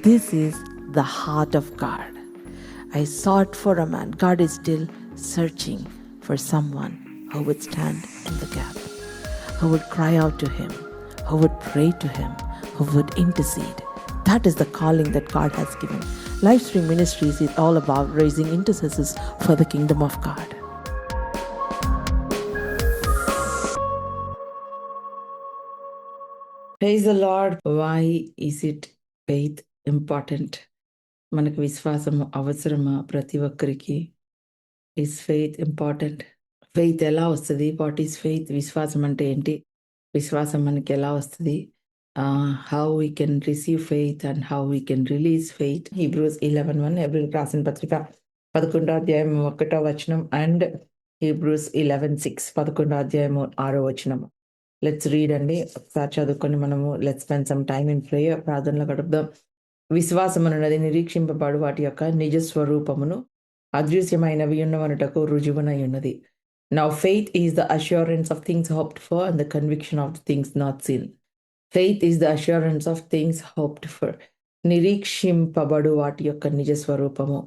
This is the heart of God. I sought for a man. God is still searching for someone who would stand in the gap, who would cry out to Him, who would pray to Him, who would intercede. That is the calling that God has given. Livestream Ministries is all about raising intercessors for the kingdom of God. Praise the Lord. Why is it faith important? మనకు విశ్వాసం అవసరమా? ప్రతి ఒక్కరికి is faith important. Faith ఎలా వస్తుంది? What is faith? విశ్వాసం అంటే ఏంటి? విశ్వాసం మనకి ఎలా వస్తుంది? How we can receive faith and how we can release faith. Hebrews 11:1 హెబ్రీయులకు రాసిన పత్రిక 11వ అధ్యాయం 1వ వచనం అండ్ హీబ్రూస్ 11:6 11వ అధ్యాయము 6వ వచనం. లెట్స్ రీడ్ అండి. ఒకసారి చదువుకొని మనము let's spend some time in prayer. ప్రార్థనలో గడుపుదాం. విశ్వాసమనున్నది నిరీక్షింపబడు వాటి యొక్క నిజ స్వరూపమును అదృశ్యమైనవి ఉన్నవనుటకు రుజువునై ఉన్నది. Now faith is the assurance of things hoped for and the conviction of the things not seen. Faith is the assurance of things hoped for. నిరీక్షింపబడు వాటి యొక్క నిజ స్వరూపము.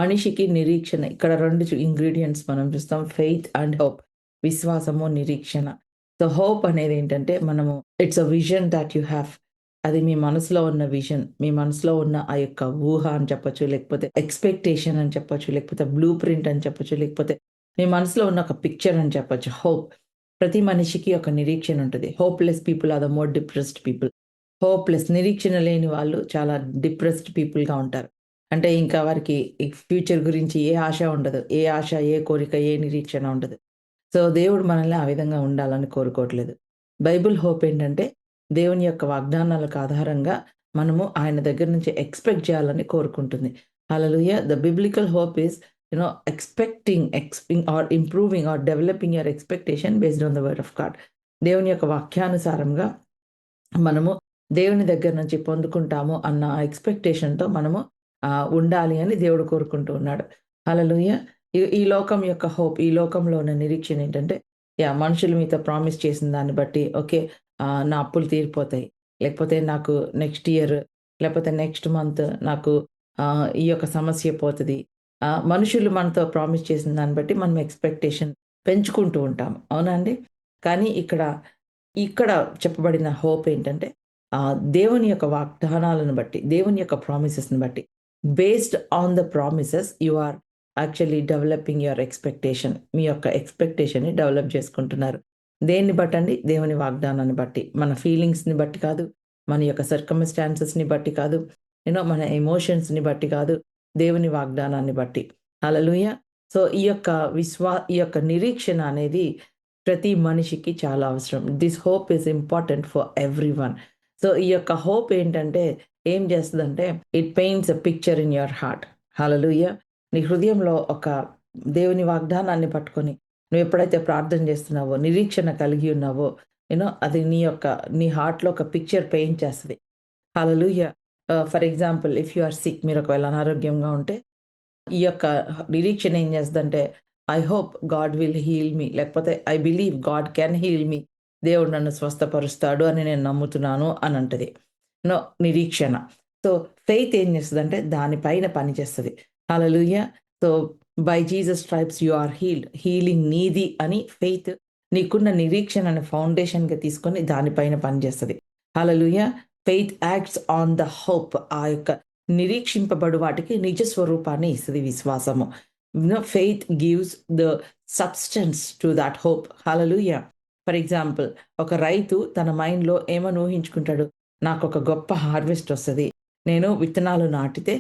మనిషికి నిరీక్షణ, ఇక్కడ రెండు ఇంగ్రీడియంట్స్ మనం చూస్తాం, ఫెయిత్ అండ్ హోప్. విశ్వాసము, నిరీక్షణ. సో హోప్ అనేది ఏంటంటే మనము it's a vision that you have. అది మీ మనసులో ఉన్న విజన్, మీ మనసులో ఉన్న ఆ యొక్క ఊహ అని చెప్పొచ్చు, లేకపోతే ఎక్స్పెక్టేషన్ అని చెప్పొచ్చు, లేకపోతే బ్లూ ప్రింట్ అని చెప్పొచ్చు, లేకపోతే మీ మనసులో ఉన్న ఒక పిక్చర్ అని చెప్పొచ్చు. హోప్. ప్రతి మనిషికి ఒక నిరీక్షణ ఉంటుంది. Hopeless people are the more depressed people. Hopeless, నిరీక్షణ లేని వాళ్ళు చాలా డిప్రెస్డ్ పీపుల్గా ఉంటారు. అంటే ఇంకా వారికి ఫ్యూచర్ గురించి ఏ ఆశ ఉండదు, ఏ ఆశ, ఏ కోరిక, ఏ నిరీక్షణ ఉండదు. సో దేవుడు మనల్ని ఆ విధంగా ఉండాలని కోరుకోవట్లేదు. బైబుల్ హోప్ ఏంటంటే దేవుని యొక్క వాగ్దానాలకు ఆధారంగా మనము ఆయన దగ్గర నుంచి ఎక్స్పెక్ట్ చేయాలని కోరుకుంటుంది. Hallelujah. The biblical hope is expecting or improving or developing your expectation based on the word of God. దేవుని యొక్క వాక్యానుసారంగా మనము దేవుని దగ్గర నుంచి పొందుకుంటాము అన్న ఎక్స్పెక్టేషన్తో మనము ఉండాలి అని దేవుడు కోరుకుంటూ ఉన్నాడు. హల్లెలూయా. ఈ లోకం యొక్క హోప్, ఈ లోకంలో ఉన్న నిరీక్షణ ఏంటంటే మనుషులు మీతో ప్రామిస్ చేసిన దాన్ని బట్టి ఓకే, నా అప్పులు తీరిపోతాయి, లేకపోతే నాకు నెక్స్ట్ ఇయర్, లేకపోతే నెక్స్ట్ మంత్ నాకు ఈ యొక్క సమస్య పోతుంది. మనుషులు మనతో ప్రామిస్ చేసిన దాన్ని బట్టి మనం ఎక్స్పెక్టేషన్ పెంచుకుంటూ ఉంటాం. అవునా అండి? కానీ ఇక్కడ చెప్పబడిన హోప్ ఏంటంటే దేవుని యొక్క వాగ్దానాలను బట్టి, దేవుని యొక్క ప్రామిసెస్ని బట్టి, based on the promises you are actually developing your expectation. మీ యొక్క ఎక్స్పెక్టేషన్ని డెవలప్ చేసుకుంటున్నారు. దేన్ని బట్టండి? దేవుని వాగ్దానాన్ని బట్టి. మన ఫీలింగ్స్ని బట్టి కాదు, మన యొక్క సర్కమ్స్టాన్సెస్ని బట్టి కాదు, మన ఎమోషన్స్ని బట్టి కాదు, దేవుని వాగ్దానాన్ని బట్టి. హల్లెలూయా. సో ఈ యొక్క నిరీక్షణ అనేది ప్రతి మనిషికి చాలా అవసరం. This hope is important for everyone. So ఈ యొక్క హోప్ ఏంటంటే ఏం చేస్తుందంటే it paints a picture in your heart. Hallelujah. నీ హృదయంలో ఒక దేవుని వాగ్దానాన్ని పట్టుకొని నువ్వు ఎప్పుడైతే ప్రార్థన చేస్తున్నావో, నిరీక్షణ కలిగి ఉన్నావో, అది నీ హార్ట్లో ఒక పిక్చర్ పెయింట్ చేస్తుంది. Hallelujah. For example if you are sick, మీరు ఒకవేళ అనారోగ్యంగా ఉంటే ఈ యొక్క నిరీక్షణ ఏం చేస్తుందంటే I hope God will heal me, లేకపోతే I believe God can heal me, దేవుడు నన్ను స్వస్థపరుస్తాడు అని నేను నమ్ముతున్నాను అని అంటది నిరీక్షణ. సో ఫెయిత్ ఏం చేస్తుందంటే దానిపైన పనిచేస్తుంది. Hallelujah. So by Jesus stripes you are healed. Healing నీది అని ఫెయిత్ నీకున్న నిరీక్షణ అనే ఫౌండేషన్గా తీసుకొని దానిపైన పనిచేస్తుంది. Hallelujah. Faith acts on the hope. ఆ యొక్క నిరీక్షింపబడు వాటికి నిజ స్వరూపాన్ని ఇస్తుంది విశ్వాసము. Faith gives the substance to that hope. Hallelujah. For example, ఒక రైతు తన మైండ్లో ఏమని ఊహించుకుంటాడు? నాకు ఒక గొప్ప హార్వెస్ట్ వస్తుంది, నేను విత్తనాలు నాటితే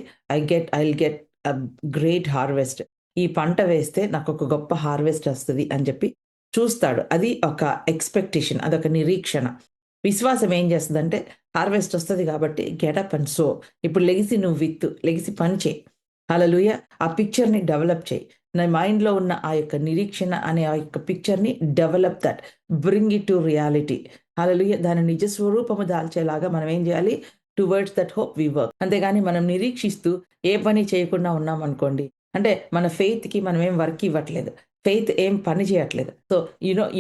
I'll get a great harvest. ఈ పంట వేస్తే నాకు ఒక గొప్ప హార్వెస్ట్ వస్తుంది అని చెప్పి చూస్తాడు. అది ఒక ఎక్స్పెక్టేషన్, అదొక నిరీక్షణ. విశ్వాసం ఏం చేస్తుందంటే హార్వెస్ట్ వస్తుంది కాబట్టి గెటప్ అండ్ సో, ఇప్పుడు లెగిసి నువ్వు లెగిసి పని చేయి. హల్లెలూయా. ఆ పిక్చర్ని డెవలప్ చేయి. నా మైండ్లో ఉన్న ఆ యొక్క నిరీక్షణ అనే ఆ యొక్క పిక్చర్ని develop that, bring it to reality. Hallelujah. దాని నిజ స్వరూపము దాల్చేలాగా మనం ఏం చేయాలి? Towards that hope we work. అంతేగాని మనం నిరీక్షిస్తూ ఏ పని చేయకుండా ఉన్నాం అనుకోండి, అంటే మన ఫెయిత్కి మనం ఏం వర్క్ ఇవ్వట్లేదు, ఫెయిత్ ఏం పని చేయట్లేదు. So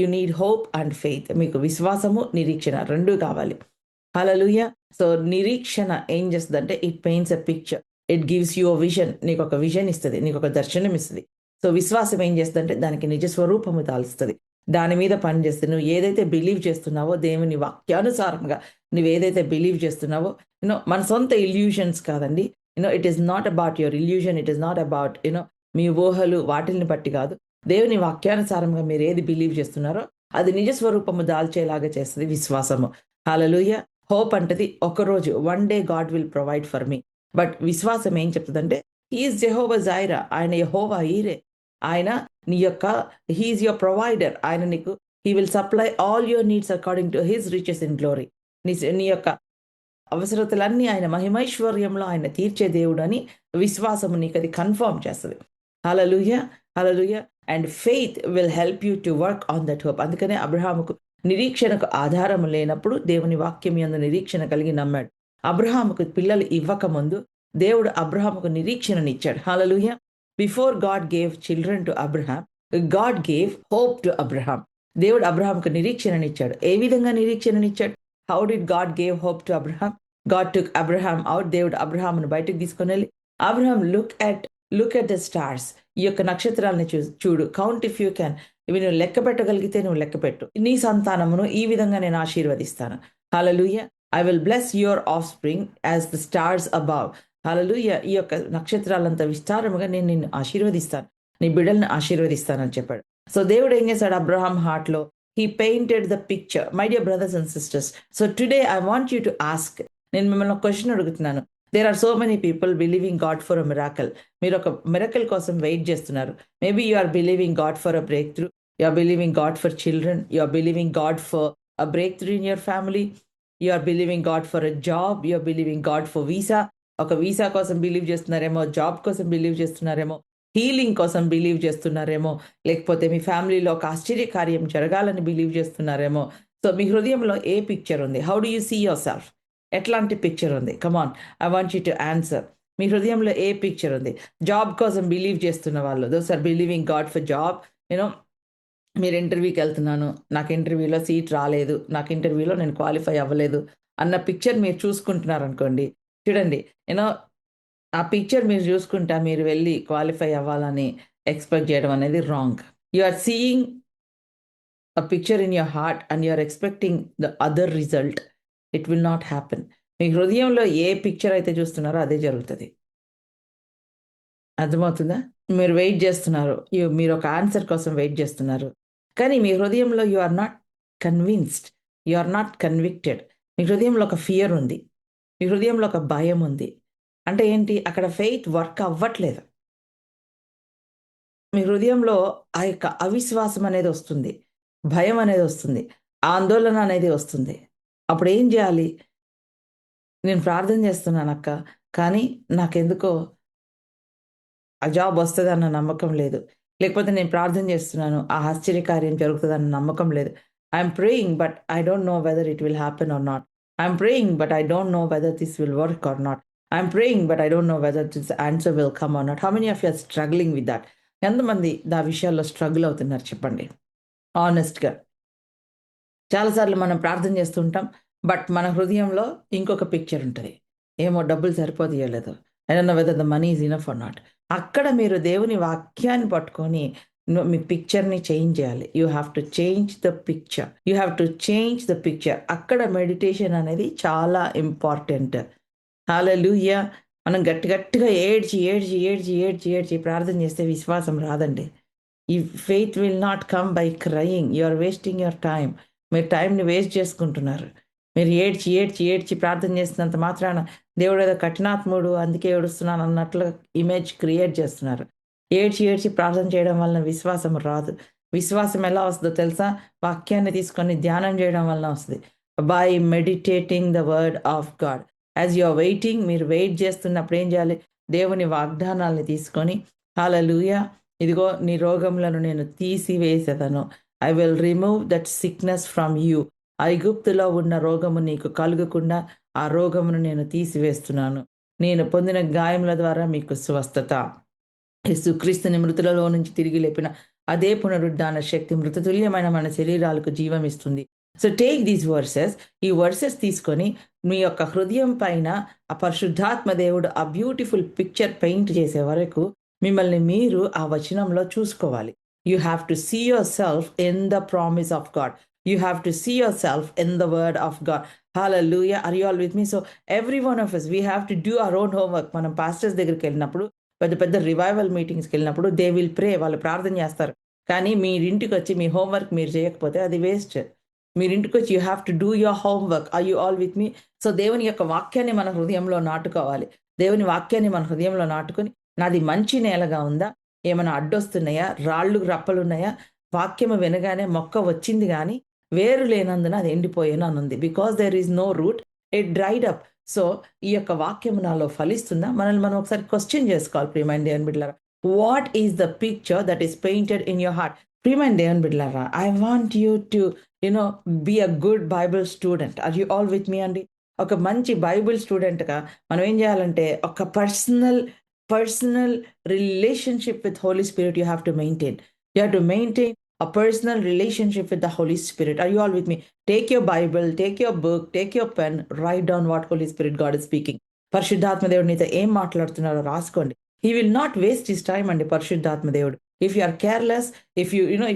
you need hope and faith. మీకు విశ్వాసము, నిరీక్షణ రెండూ కావాలి. హల్లెలూయా. సో నిరీక్షణ ఏం చేస్తదంటే it paints a picture. It gives you a vision. నీకొక విజన్ ఇస్తది. నీకొక దర్శనం ఇస్తది. సో విశ్వాసం ఏం చేస్తదంటే దానికి నిజ స్వరూపము దాలుస్తది. దాని మీద పని చేస్తే నువ్వు ఏదైతే బిలీవ్ చేస్తున్నావో దేవుని వాక్యానుసారంగా నువ్వేదైతే బిలీవ్ చేస్తున్నావో మన సొంత ఇల్యూషన్స్ కాదండి. It is not about your illusion. It is not about me ఊహలు వాటిల్ని బట్టి కాదు. దేవుని వాక్యానుసారంగా మీరేది బిలీవ్ చేస్తున్నారో అది నిజ స్వరూపము దాల్చేలాగా చేస్తది విశ్వాసము. హల్లెలూయా. హోప్ అంటది ఒకరోజు one day God will provide for me. But విశ్వాసం ఏం చెప్తదంటే హి ఈస్ జెహోవా జైరా. ఆయన యెహోవా ఈరే. ఆయన నీ యొక్క హి ఈస్ యువర్ ప్రొవైడర్. ఆయన నీకు he will supply all your needs according to his riches in glory. నీ యొక్క అవసరతలన్నీ ఆయన మహిమైశ్వర్యంలో ఆయన తీర్చే దేవుడని విశ్వాసము నీకది కన్ఫర్మ్ చేస్తది. Hallelujah. Hallelujah. And faith will help you to work on that hope. అందుకనే అబ్రహాముకు నిరీక్షణకు ఆధారము లేనప్పుడు దేవుని వాక్యం యందు నిరీక్షణ కలిగి నమ్మాడు. అబ్రహాముకు పిల్లలు ఇవ్వకముందు దేవుడు అబ్రహాముకు నిరీక్షణనిచ్చాడు. Hallelujah. Before God gave children to Abraham, God gave hope to Abraham. దేవుడు అబ్రహాముకు నిరీక్షణనిచ్చాడు. ఏ విధంగా నిరీక్షణనిచ్చాడు? How did God gave hope to Abraham? God took Abraham out. దేవుడు అబ్రహామును బయటకు తీసుకొని వెళ్ళి Abraham look at the stars. ఈ యొక్క నక్షత్రాలను చూడు. Count if you can. ఇవి నువ్వు లెక్క పెట్టగలిగితే నువ్వు లెక్క పెట్టు. నీ సంతానమును ఈ విధంగా నేను ఆశీర్వదిస్తాను. Hallelujah. I will bless your offspring as the stars above. Hallelujah. ఈ యొక్క నక్షత్రాలంత విస్తారముగా నేను నిన్ను ఆశీర్వదిస్తాను. నీ బిడ్డలను ఆశీర్వదిస్తానని చెప్పాడు. సో దేవుడు ఏం చేశాడు అబ్రహాం హార్ట్‌లో? He painted the picture. My dear brothers and sisters. So today I want you to ask. నేను మిమ్మల్ని ఒక క్వెషన్ అడుగుతున్నాను. There are so many people believing God for a miracle. మీరు ఒక మిరాకిల్ కోసం వెయిట్ చేస్తున్నారు. Maybe you are believing God for a breakthrough. You are believing God for children. You are believing God for a breakthrough in your family. You are believing God for a job. You are believing God for visa. ఒక visa కోసం believe చేస్తున్నారేమో, job కోసం believe చేస్తున్నారేమో, healing కోసం believe చేస్తున్నారేమో, లేకపోతే మీ ఫ్యామిలీలో ఒక ఆశ్చర్య కార్యం జరగాలని బిలీవ్ చేస్తున్నారేమో. సో మీ హృదయంలో ఏ పిక్చర్ ఉంది? How do you see yourself? ఎట్లాంటి పిక్చర్ ఉంది? Come on, I want you to answer. మీ హృదయంలో ఏ పిక్చర్ ఉంది? జాబ్ కోసం బిలీవ్ చేస్తున్న వాళ్ళు, those are believing God for job. మీరు ఇంటర్వ్యూకి వెళ్తున్నాను, నాకు ఇంటర్వ్యూలో సీట్ రాలేదు, నాకు ఇంటర్వ్యూలో నేను క్వాలిఫై అవ్వలేదు అన్న పిక్చర్ మీరు చూసుకుంటున్నారు అనుకోండి. చూడండి, ఆ పిక్చర్ మీరు చూసుకుంటా మీరు వెళ్ళి క్వాలిఫై అవ్వాలని ఎక్స్‌పెక్ట్ చేయడం అనేది wrong. You are seeing a picture in your heart and you are expecting the other result. It will not happen. మీ హృదయంలో ఏ పిక్చర్ అయితే చూస్తున్నారో అదే జరుగుతది. అర్థమవుతుందా? మీరు వెయిట్ చేస్తున్నారు. మీరు ఒక ఆన్సర్ కోసం వెయిట్ చేస్తున్నారు. కానీ మీ హృదయంలో you are not convinced. You are not convicted. మీ హృదయంలో ఒక ఫియర్ ఉంది. మీ హృదయంలో ఒక భయం ఉంది. అంటే ఏంటి? అక్కడ ఫెయిత్ వర్క్ అవ్వట్లేదు. మీ హృదయంలో ఆ యొక్క అవిశ్వాసం అనేది వస్తుంది. భయం అనేది వస్తుంది. ఆందోళన అనేది వస్తుంది. అప్పుడేం జేయాలి? నేను ప్రార్థన చేస్తున్నానక్క. కానీ నాకెందుకో ఆ జాబ్ వస్తదన్న నమ్మకం లేదు. లేకపోతే నేను ప్రార్థన చేస్తున్నాను. ఆ ఆశ్చర్యకార్యం జరుగుతదన్న నమ్మకం లేదు. I'm praying but I don't know whether it will happen or not. I'm praying but I don't know whether this will work or not. I'm praying but I don't know whether this answer will come or not. How many of you are struggling with that? ఎంతమంది ఆ విషయాల్లో struggle అవుతున్నారు చెప్పండి హానెస్ట్‌గా. చాలా సార్లు మనం ప్రార్థన చేస్తుంటాం. బట్ మన హృదయంలో ఇంకొక పిక్చర్ ఉంటది. ఏమో డబ్బులు సరిపోతీయలేదు. I don't know whether the money is enough or not. అక్కడ మీరు దేవుని వాక్యాన్ని పట్టుకొని మీ పిక్చర్‌ని చేంజ్ చేయాలి. You have to change the picture. You have to change the picture. అక్కడ మెడిటేషన్ అనేది చాలా ఇంపార్టెంట్. హల్లెలూయా. మనం గట్టిగా ఏడ్చి ప్రార్థన చేస్తే విశ్వాసం రాదండి. ఈ faith will not come by crying. You are wasting your time. మీరు టైంని వేస్ట్ చేసుకుంటున్నారు. మీరు ఏడ్చి ప్రార్థన చేసినంత మాత్రాన దేవుడు ఏదో కఠినాత్ముడు అందుకే ఏడుస్తున్నాను అన్నట్లు ఇమేజ్ క్రియేట్ చేస్తున్నారు. ఏడ్చి ప్రార్థన చేయడం వలన విశ్వాసం రాదు. విశ్వాసం ఎలా వస్తుందో తెలుసా? వాక్యాన్ని తీసుకొని ధ్యానం చేయడం వలన వస్తుంది. By meditating the word of God. As you are waiting, మీరు వెయిట్ చేస్తున్నప్పుడు ఏం చేయాలి? దేవుని వాగ్దానాల్ని తీసుకొని హల్లెలూయా, ఇదిగో నీ రోగములను నేను తీసివేసేదను. I will remove that sickness from you. ఐగుప్తులో ఉన్న రోగము నీకు కలుగకుండా ఆ రోగమును నేను తీసివేస్తున్నాను. నేను పొందిన గాయముల ద్వారా మీకు స్వస్థత. యేసుక్రీస్తుని మృతులలో నుంచి తిరిగి లేపిన అదే పునరుద్ధాన శక్తి మృతతుల్యమైన మన శరీరాలకు జీవమిస్తుంది. సో టేక్ దీస్ వర్సెస్, ఈ వర్సెస్ తీసుకొని మీ యొక్క హృదయం పైన ఆ పరిశుద్ధాత్మ దేవుడు ఆ బ్యూటిఫుల్ పిక్చర్ పెయింట్ చేసే వరకు మిమ్మల్ని మీరు ఆ వచనంలో చూసుకోవాలి. You have to see yourself in the promise of God. You have to see yourself in the word of God. Hallelujah. Are you all with me? So every one of us we have to do our own homework. మనం pastors దగ్గరికి వెళ్ళినప్పుడు, పెద్ద పెద్ద revival మీటింగ్స్కి వెళ్ళినప్పుడు they will pray, వాళ్ళు ప్రార్థన చేస్తారు. కానీ మీరింటికి వచ్చి మీ హోంవర్క్ మీరు చేయకపోతే అది వేస్ట్. మీరింటికి వచ్చి you have to do your homework. Are you all with me? So దేవుని యొక్క వాక్యాన్ని మన హృదయంలో నాటుకోవాలి. దేవుని వాక్యాన్ని మన హృదయంలో నాటుకొని, నాది మంచి నేలగా ఉందా? ఏమైనా అడ్డొస్తున్నాయా? రాళ్ళు రప్పలున్నాయా? వాక్యము వినగానే మొక్క వచ్చింది గానీ వేరు లేనందున అది ఎండిపోయేను అనుంది. Because there is no root, it dried up. So ఈ యొక్క వాక్యము నాలో ఫలిస్తుందా? మనల్ని మనం ఒకసారి క్వశ్చన్ చేసుకోవాలి ప్రియమైన దేవుని బిడ్డలారా. What is the picture that is painted in your heart? ప్రియమైన దేవుని బిడ్డలారా, I want you to be a good Bible student. Are you all with me అండి? ఒక మంచి బైబిల్ స్టూడెంట్‌గా మనం ఏం చేయాలంటే ఒక personal relationship with Holy Spirit you have to maintain. You have to maintain a personal relationship with the Holy Spirit. Are you all with me? Take your Bible, take your book, take your pen, write down what Holy Spirit God is speaking. పరిశుద్ధాత్మ దేవుడు నీతో ఏం మాట్లాడుతున్నారో రాసుకోండి. He will not waste his time అండి పరిశుద్ధాత్మ దేవుడు. If you are careless, if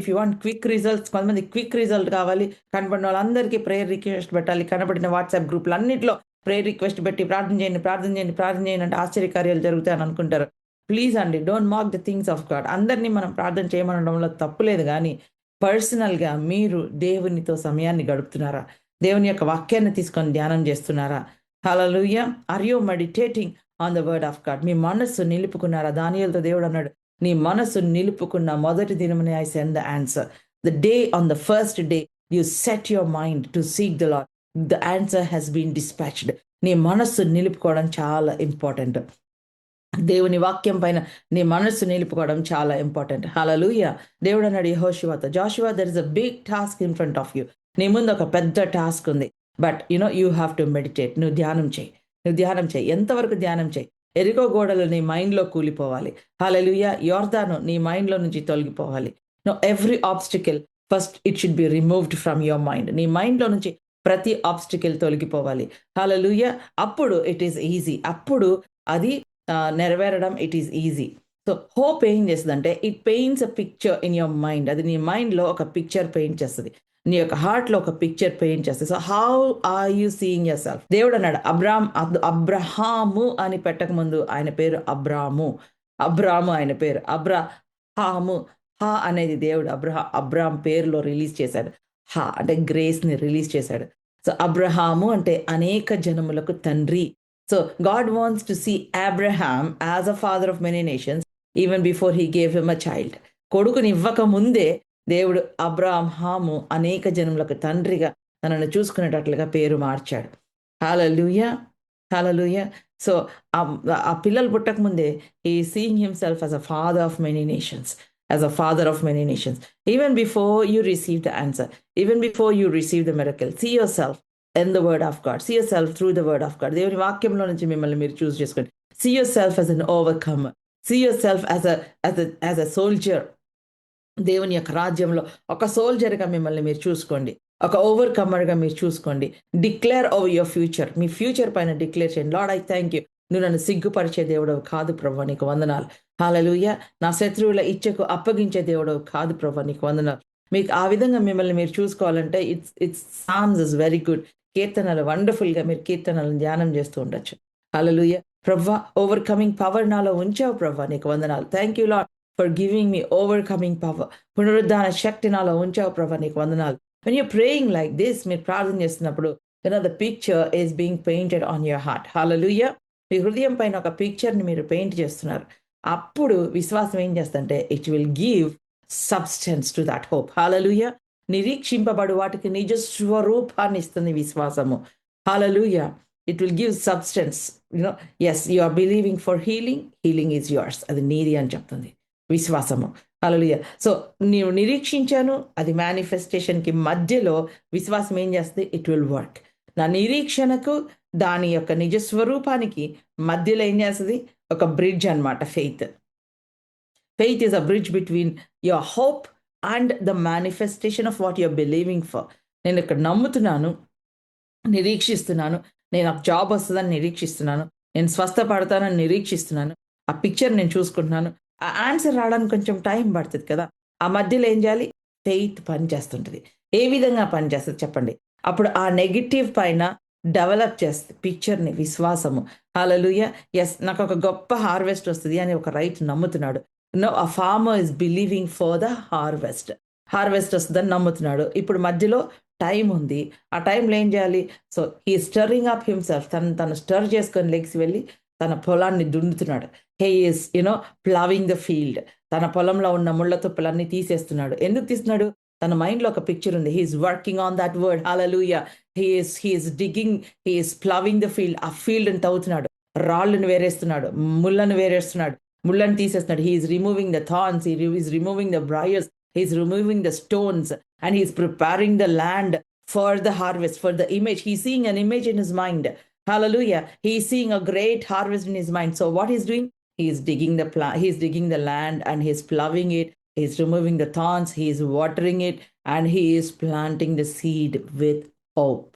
you want quick results, కొంతమంది క్విక్ రిజల్ట్ కావాలి, కనబడిన వాళ్ళందరికీ ప్రేయర్ రిక్వెస్ట్ పెట్టాలి, కనబడిన వాట్సాప్ గ్రూప్లు అన్నింటిలో ప్రేయర్ రిక్వెస్ట్ పెట్టి ప్రార్థన చేయండి, ప్రార్థన చేయండి, ప్రార్థన చేయండి అంటే ఆశ్చర్యకార్యాలు జరుగుతాయని అనుకుంటారు. ప్లీజ్ అండి, don't mock the things of God. అందరినీ మనం ప్రార్థన చేయమనడంలో తప్పులేదు గానీ, పర్సనల్‌గా మీరు దేవునితో సమయాన్ని గడుపుతున్నారా? దేవుని యొక్క వాక్యాన్ని తీసుకొని ధ్యానం చేస్తున్నారా? Hallelujah. Are you meditating on the word of God? మీ మనస్సు నిలుపుకున్నారా? దానియేలుతో దేవుడు అన్నాడు, నీ మనస్సు నిలుపుకున్న మొదటి దినమునే I send the answer. The day on the first day you set your mind to seek the Lord, the answer has been dispatched. నీ మనస్సు నిలుపుకోవడం చాలా ఇంపార్టెంట్. దేవుని వాక్యం పైన నీ మనస్సు నిలుపుకోవడం చాలా ఇంపార్టెంట్. హల్లెలూయా. దేవుడు అన్నాడు యెహోషువతో, Joshua there is a big task in front of you. నీ ముందు ఒక పెద్ద టాస్క్ ఉంది. But you have to meditate. నువ్వు ధ్యానం చేయి. ఎంతవరకు ధ్యానం చేయి? ఎరికో గోడలు నీ మైండ్‌లో కూలిపోవాలి. హల్లెలూయా. యొర్దాను నీ మైండ్‌లో నుంచి తొలగిపోవాలి. Every obstacle first it should be removed from your mind. నీ మైండ్‌లో నుంచి ప్రతి ఆబ్స్టికల్ తొలగిపోవాలి. హల్లెలూయా. అప్పుడు ఇట్ ఈస్ ఈజీ. అప్పుడు అది నెరవేరడం it is easy. So hope ఏం చేస్తుందంటే it paints a picture in your mind. అది నీ మైండ్‌లో ఒక పిక్చర్ పెయింట్ చేస్తది. నీ యొక్క హార్ట్‌లో ఒక పిక్చర్ పెయింట్ చేస్తది. So how are you seeing yourself? దేవుడు అన్నాడు అబ్రహాము అని పెట్టకముందు ఆయన పేరు అబ్రాము ఆయన పేరు. అబ్రహాము, హా అనేది దేవుడు అబ్రామ్ పేరులో రిలీజ్ చేశాడు. హా అంటే గ్రేస్‌ని రిలీజ్ చేశాడు. సో అబ్రహాము అంటే అనేక జనములకు తండ్రి. So God wants to see Abraham as a father of many nations even before he gave him a child. కొడుకుని ఇవ్వక ముందే దేవుడు అబ్రహాము అనేక జనములకు తండ్రిగా తనను చూసుకునేటట్లుగా పేరు మార్చాడు. హల్లెలూయా. హల్లెలూయా. సో ఆ పిల్లలు పుట్టక ముందే he is seeing himself as a father of many nations. As a father of many nations. Even before you receive the answer, even before you receive the miracle, see yourself in the word of God. See yourself through the word of God. దేవుని వాక్యంలో నుంచి మిమ్మల్ని మీరు చూస్ చేసుకోండి. See yourself as an overcomer. See yourself as a soldier. దేవుని యొక్క రాజ్యంలో ఒక సోల్జర్‌గా మిమ్మల్ని మీరు చూసుకోండి. ఒక ఓవర్‌కమర్‌గా మీరు చూసుకోండి. Declare over your future. Me future పైన డిక్లేర్ చేయండి. Lord I thank you. నువ్వు నన్ను సిగ్గుపరిచే దేవుడవు కాదు ప్రభువా, నీకు వందనాలు. హల్లెలూయా. నా శత్రువుల ఇచ్చకు అప్పగించే దేవుడవు కాదు ప్రభువా, నీకు వందనాలు. మీకు ఆ విధంగా మిమ్మల్ని మీరు చూసుకోవాలంటే it's Psalms is very good. కీర్తనలు వండర్‌ఫుల్‌గా మీరు కీర్తనలను ధ్యానం చేస్తూ ఉండొచ్చు. హల్లెలూయా. ప్రభువా, ఓవర్‌కమింగ్ పవర్ నాలో ఉంచావు ప్రభువా, నీకు వందనాలు. Thank you Lord for giving me overcoming power. పునరుద్ధాన శక్తి నాలో ఉంచావు ప్రభువా, నీకు వందనాలు. When you're praying like this, మీరు ప్రార్థన చేస్తున్నప్పుడు the picture is being painted on your heart. Hallelujah. మీ హృదయం పైన ఒక పిక్చర్‌ని మీరు పెయింట్ చేస్తున్నారు. అప్పుడు విశ్వాసం ఏం చేస్తుందంటే it will give substance to that hope. Hallelujah. నిరీక్షింపబడు వాటికి నిజ స్వరూపాన్ని ఇస్తుంది విశ్వాసము. Hallelujah. It will give substance. yes, you are believing for healing is yours. అది నీది అని చెప్తుంది విశ్వాసము. హల్లెలూయా. సో నేను నిరీక్షించాను, అది మేనిఫెస్టేషన్‌కి మధ్యలో విశ్వాసం ఏం చేస్తుంది? It will work. నా నిరీక్షణకు దాని యొక్క నిజ స్వరూపానికి మధ్యలో ఏం చేస్తుంది? ఒక బ్రిడ్జ్ అన్నమాట faith. Faith is a bridge between your hope and the manifestation of what you're believing for. నేను ఇక్కడ నమ్ముతున్నాను, నిరీక్షిస్తున్నాను. నాకు జాబ్ వస్తదని నిరీక్షిస్తున్నాను. నేను స్వస్థపడతానని నిరీక్షిస్తున్నాను. ఆ పిక్చర్ నేను చూసుకుంటున్నాను. ఆ ఆన్సర్ రావడానికి కొంచెం టైం పడతది కదా! ఆ మధ్యలో ఏం చేయాలి? ఫెయిత్ పనిచేస్తుంటది. ఏ విధంగా పనిచేస్తది చెప్పండి? అప్పుడు ఆ నెగెటివ్ పైన డెవలప్ చేస్తది పిక్చర్‌ని విశ్వాసము. హల్లెలూయా! యెస్, నాకొక గొప్ప హార్వెస్ట్ వస్తది అని ఒక రైతు నమ్ముతున్నాడు. No, a farmer is believing for the harvest. Harvest వస్తదని నమ్ముతున్నాడు. ఇప్పుడు మధ్యలో టైం ఉంది. ఆ టైంలో ఏం చేయాలి? So, he is stirring up himself. తను స్టర్ చేసుకొని లెగిసి వెళ్లి తన పొలాన్ని దున్నుతున్నాడు. He is ploughing the field. తన పొలంలో ఉన్న ముళ్ళ తుప్పలన్నీ తీసేస్తున్నాడు. ఎందుకు తీస్తున్నాడు? తన మైండ్‌లో ఒక పిక్చర్ ఉంది. He is working on that word. Hallelujah! He is digging, he is ploughing the field. ఆ ఫీల్డ్‌ని తవ్వుతున్నాడు. రాళ్ళను వేరేస్తున్నాడు. ముళ్ళను వేరేస్తున్నాడు. ముళ్ళను తీసేస్తున్నాడు. He is removing the thorns. Is removing the briars. He is removing the stones. And he's preparing the land for the harvest, for the image. He's seeing an image in his mind. Hallelujah. He's seeing a great harvest in his mind. So what he's doing? He's digging he's digging the land and he's plowing it. He's removing the thorns. He's watering it and he is planting the seed with hope.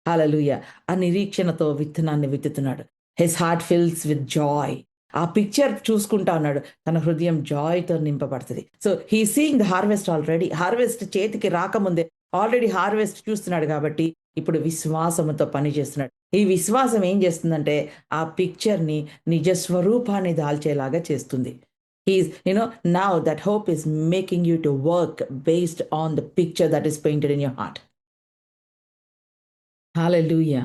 Hallelujah. ఆ నిరీక్షణతో విత్తనాన్ని విత్తుతున్నాడు. His heart fills with joy. ఆ పిక్చర్ చూసుకుంటా ఉన్నాడు. తన హృదయం జాయ్‌తో నింపబడతది. So, he is seeing the harvest already. Harvest చేతికి రాకముందే ఆల్రెడీ హార్వెస్ట్ చూస్తున్నాడు కాబట్టి, ఇప్పుడు విశ్వాసముతో పని చేస్తున్నాడు. ఈ విశ్వాసం ఏం చేస్తుందంటే, ఆ పిక్చర్‌ని నిజ స్వరూపాన్ని దాల్చేలాగా చేస్తుంది. He is now that hope is making you to work based on the picture that is painted in your heart. Hallelujah!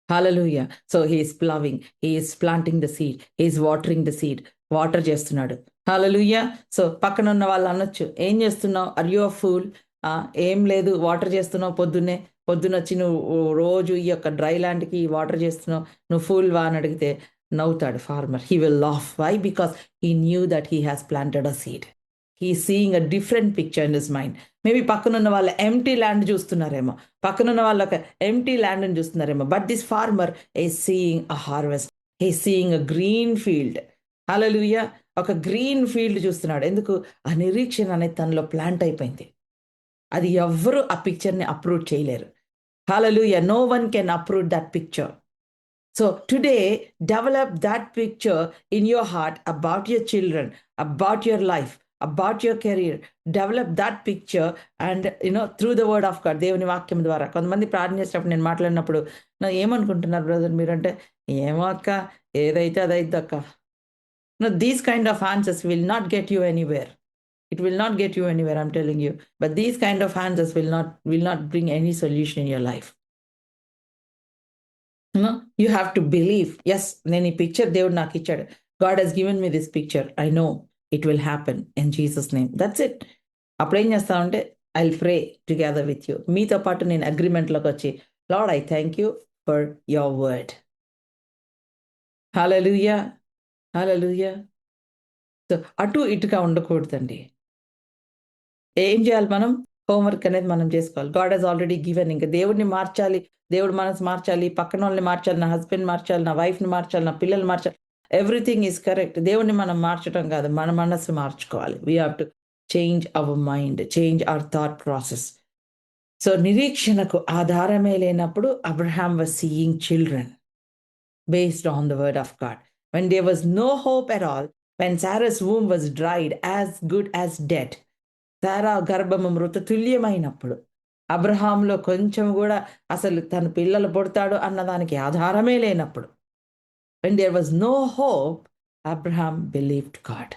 Hallelujah! So, he is ploughing, he is planting the seed, he is watering the seed. Water చేస్తున్నాడు. Hallelujah! So, పక్కనున్న వాళ్ళు అనొచ్చు, "ఏం చేస్తున్నావు? Are you a fool?" ఏం లేదు, water చేస్తున్నావు పొద్దున్నే. పొద్దునొచ్చి నువ్వు రోజు ఈ యొక్క డ్రై ల్యాండ్‌కి వాటర్ చేస్తున్నావు. నువ్వు ఫూల్‌వా అని అడిగితే నవ్వుతాడు farmer. He will laugh. Why? Because he knew that he has planted a seed. He is seeing a different picture in his mind. Maybe పక్కనున్న వాళ్ళు ఎంప్టీ ల్యాండ్ చూస్తున్నారేమో. పక్కనున్న వాళ్ళు ఒక ఎంప్టీ ల్యాండ్‌ని చూస్తున్నారేమో. But this farmer is seeing a harvest. He is seeing a green field. Hallelujah! ఒక green field చూస్తున్నాడు. ఎందుకు? ఆ నిరీక్షణ అనేది తనలో ప్లాంట్ అయిపోయింది. అది ఎవ్వరు ఆ పిక్చర్‌ని అప్రూవ్ చేయలేరు. Hallelujah! No one can approve that picture. So today, develop that picture in your heart about your children, about your life, about your career. Develop that picture and through the word of God. దేవుని వాక్యం ద్వారా. కొంతమంది ప్రార్థన చేసేటప్పుడు నేను మాట్లాడినప్పుడు ఏమనుకుంటున్నారు brother మీరంటే, ఏమో అక్క, ఏదైతే అదైద్దక్క. No, these kind of answers will not get you anywhere. It will not get you anywhere, I'm telling you. But these kind of answers will not bring any solution in your life. You have to believe. Yes, నేను ఈ picture దేవుడు నాకు ఇచ్చాడు. God has given me this picture. I know it will happen in Jesus name. That's it. అప్పుడేం చేస్తామంటే I will pray together with you. మీతో పాటు నేను అగ్రీమెంట్‌లోకి వచ్చి, lord I thank you for your word. Hallelujah! Hallelujah! So, అటు ఇటుగా ఉండకూడదండి. ఏం చేయాలి మనం? హోంవర్క్ అనేది మనం చేసుకోవాలి. God has already given. ఇంక దేవుడిని మార్చాలి, దేవుడి మనసు మార్చాలి, పక్కనోళ్ళని మార్చాలి, నా హస్బెండ్ మార్చాలి, నా వైఫ్‌ని మార్చాలి, నా పిల్లల్ని మార్చాలి. Everything is correct. దేవుడిని మనం మార్చటం కాదు, మన మనస్సు మార్చుకోవాలి. We have to change our mind, change our thought process. So, నిరీక్షణకు ఆధారమే లేనప్పుడు Abraham was seeing children based on the word of God. When there was no hope at all, when Sarah's womb was dried as good as dead, సారా గర్భము మృతతుల్యమైనప్పుడు, అబ్రహాంలో కొంచెం గూడా అసలు తన పిల్లలు పుడతాడు అన్నదానికి ఆధారమే లేనప్పుడు, when there was no hope, Abraham believed God.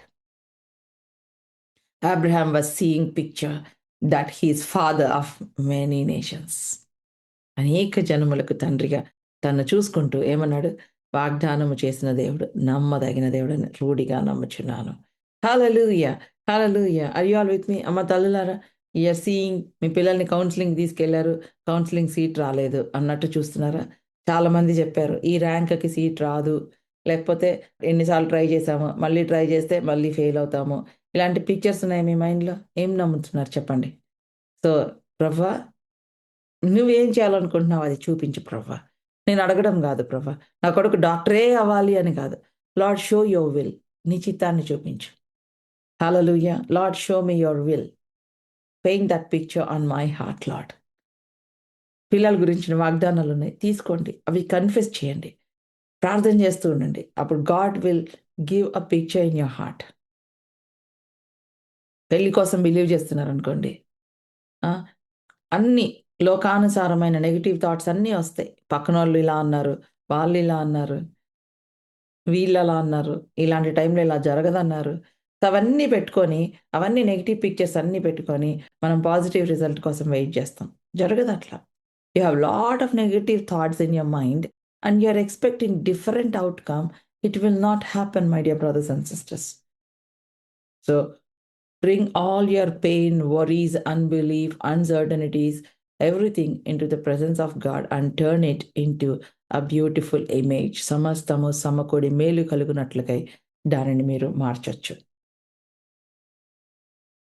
Abraham was seeing picture that he is father of many nations. అనేక జనములకు తండ్రిగా తను చూసుకుంటూ ఏమన్నాడు? వాగ్దానము చేసిన దేవుడు నమ్మదగిన దేవుడని రూఢిగా నమ్ముచున్నాను. హల్లెలూయా! హల్లెలూయా! ఆర్ యు ఆల్ విత్ మీ? అమ్మ తల్లులారా, యూ ఆర్ సీయింగ్ మీ పిల్లల్ని కౌన్సెలింగ్‌కి తీసుకెళ్లారు. కౌన్సెలింగ్ సీట్ రాలేదు అన్నట్టు చూస్తున్నారా? చాలామంది చెప్పారు, ఈ ర్యాంక్‌కి సీట్ రాదు. లేకపోతే ఎన్ని సార్లు ట్రై చేశాము, మళ్ళీ ట్రై చేస్తే మళ్ళీ ఫెయిల్ అవుతాము. ఇలాంటి పిక్చర్స్ ఉన్నాయి మీ మైండ్‌లో. ఏం నమ్ముతున్నారు చెప్పండి? సో, ప్రభువా, నువ్వేం చేయాలనుకుంటున్నావు అది చూపించు ప్రభువా. నేను అడగడం గాదు ప్రభువా. నా కొడుకు డాక్టరే అవ్వాలి అని కాదు. Lord show your will. నీ చిత్తాన్ని చూపించు. Hallelujah! Lord show me your will. Paint that picture on my heart lord. పిల్లల గురించిన వాగ్దానాలు ఉన్నాయి, తీసుకోండి, అవి కన్ఫెస్ చేయండి, ప్రార్థన చేస్తూ ఉండండి. అప్పుడు God will give a picture in your heart. పెళ్లి కోసం బిలీవ్ చేస్తున్నారు అనుకోండి, అన్ని లోకానుసారమైన నెగిటివ్ థాట్స్ అన్నీ వస్తాయి. పక్కనోళ్ళు ఇలా అన్నారు, వాళ్ళు ఇలా అన్నారు, వీళ్ళు అలా అన్నారు, ఇలాంటి టైంలో ఇలా జరగదన్నారు. అవన్నీ పెట్టుకొని, అవన్నీ నెగిటివ్ పిక్చర్స్ అన్నీ పెట్టుకొని మనం పాజిటివ్ రిజల్ట్ కోసం వెయిట్ చేస్తాం. జరగదు అట్లా. You have lot of negative thoughts in your mind and you are expecting different outcome. It will not happen, my dear brothers and sisters. So bring all your pain, worries, unbelief, uncertainties, everything into the presence of God and turn it into a beautiful image. సమస్తము సమకూడి మేలు కలుగునట్లుగా దానిని మీరు మార్చొచ్చు.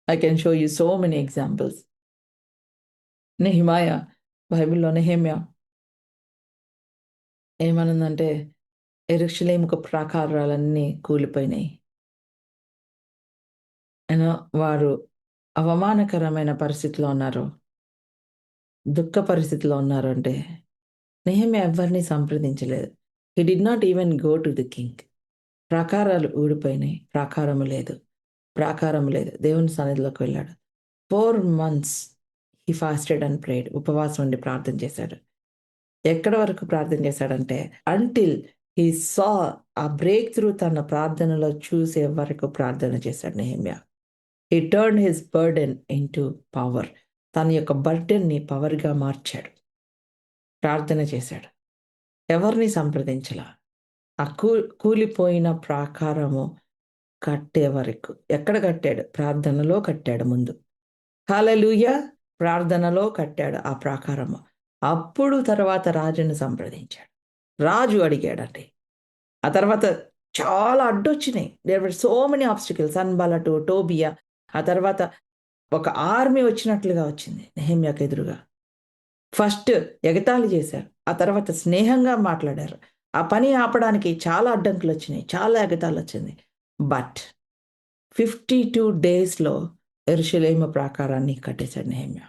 I can show you so many examples. నెహెమయా, బైబిల్‌లో నెహెమ్యా ఏమనుందంటే, యెరూషలేముకు ప్రాకారాలన్నీ కూలిపోయినాయి. వారు అవమానకరమైన పరిస్థితిలో ఉన్నారు, దుఃఖ పరిస్థితిలో ఉన్నారు. అంటే నెహెమ్యా ఎవ్వరిని సంప్రదించలేదు. He did not even go to the king. ప్రాకారాలు ఊడిపోయినాయి, ప్రాకారం లేదు. దేవుని సన్నిధిలోకి వెళ్ళాడు. 4 months he fasted and prayed. ఉపవాసం ఉండి ప్రార్థన చేశాడు. ఎక్కడి వరకు ప్రార్థన చేశాడంటే, అంటిల్ హి సా ఆ బ్రేక్ త్రూ తన ప్రార్థనలో చూసే వరకు ప్రార్థన చేశాడు నెహెమ్యా. He turn his burden into power. తన యొక్క బర్డెన్ని పవర్‌గా మార్చాడు. ప్రార్థన చేశాడు. ఎవరిని సంప్రదించలా. ఆ కూలిపోయిన ప్రాకారము కట్టే వరకు. ఎక్కడ కట్టాడు? ప్రార్థనలో కట్టాడు ముందు. హల్లెలూయా! ప్రార్థనలో కట్టాడు ఆ ప్రాకారము. అప్పుడు తర్వాత రాజుని సంప్రదించాడు. రాజు అడిగాడండి. ఆ తర్వాత చాలా అడ్డొచ్చినాయి. There were so many obstacles. సన్బలటు, టోబియా, ఆ తర్వాత ఒక ఆర్మీ వచ్చినట్లుగా వచ్చింది నెహెమ్యాకు ఎదురుగా. ఫస్ట్ ఎగతాళి చేశారు. ఆ తర్వాత స్నేహంగా మాట్లాడారు. ఆ పని ఆపడానికి చాలా అడ్డంకులొచ్చినాయి, చాలా ఎగతాళొచ్చింది. బట్ 52 డేస్‌లో యెరూషలేము ప్రాకారాన్ని కట్టేశాడు నెహెమ్యా.